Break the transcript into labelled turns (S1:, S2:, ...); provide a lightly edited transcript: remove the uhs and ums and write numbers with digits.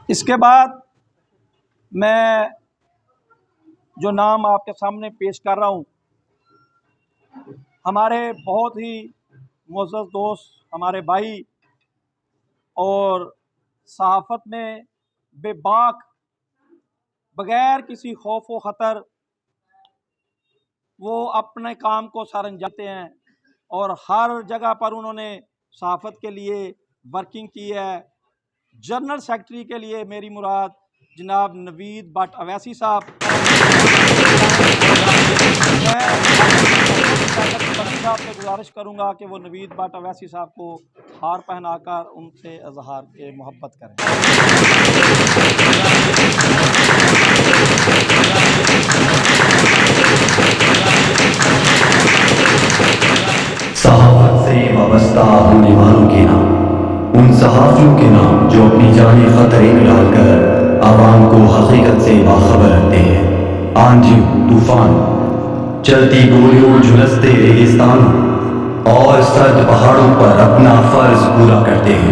S1: इसके बाद मैं जो नाम आपके सामने पेश कर रहा हूँ, हमारे बहुत ही मुअज़्ज़ज़ दोस्त, हमारे भाई और सहाफ़त में बेबाक बग़ैर किसी खौफ व ख़तर वो अपने काम को सर अंजामते हैं और हर जगह पर उन्होंने सहाफ़त के लिए वर्किंग की है। जनरल सेक्रेटरी के लिए मेरी मुराद जनाब नवीद भट्ट अवैसी साहब, साहब से गुजारिश करूँगा कि वो नवीद भट्ट अवैसी साहब को हार पहनाकर उनसे इज़हार के मोहब्बत करें।
S2: सहाफ़त से वाबस्ता होने वालों के नाम, उन सहाफ़ियों के नाम जो अपनी जानें ख़तरे में डालकर आवाम को हकीकत से बाखबर रखते हैं। आंधियों, तूफान, चलती गोलियों, झुलसते रेगिस्तानों और सर्द पहाड़ों पर अपना फ़र्ज पूरा करते हैं।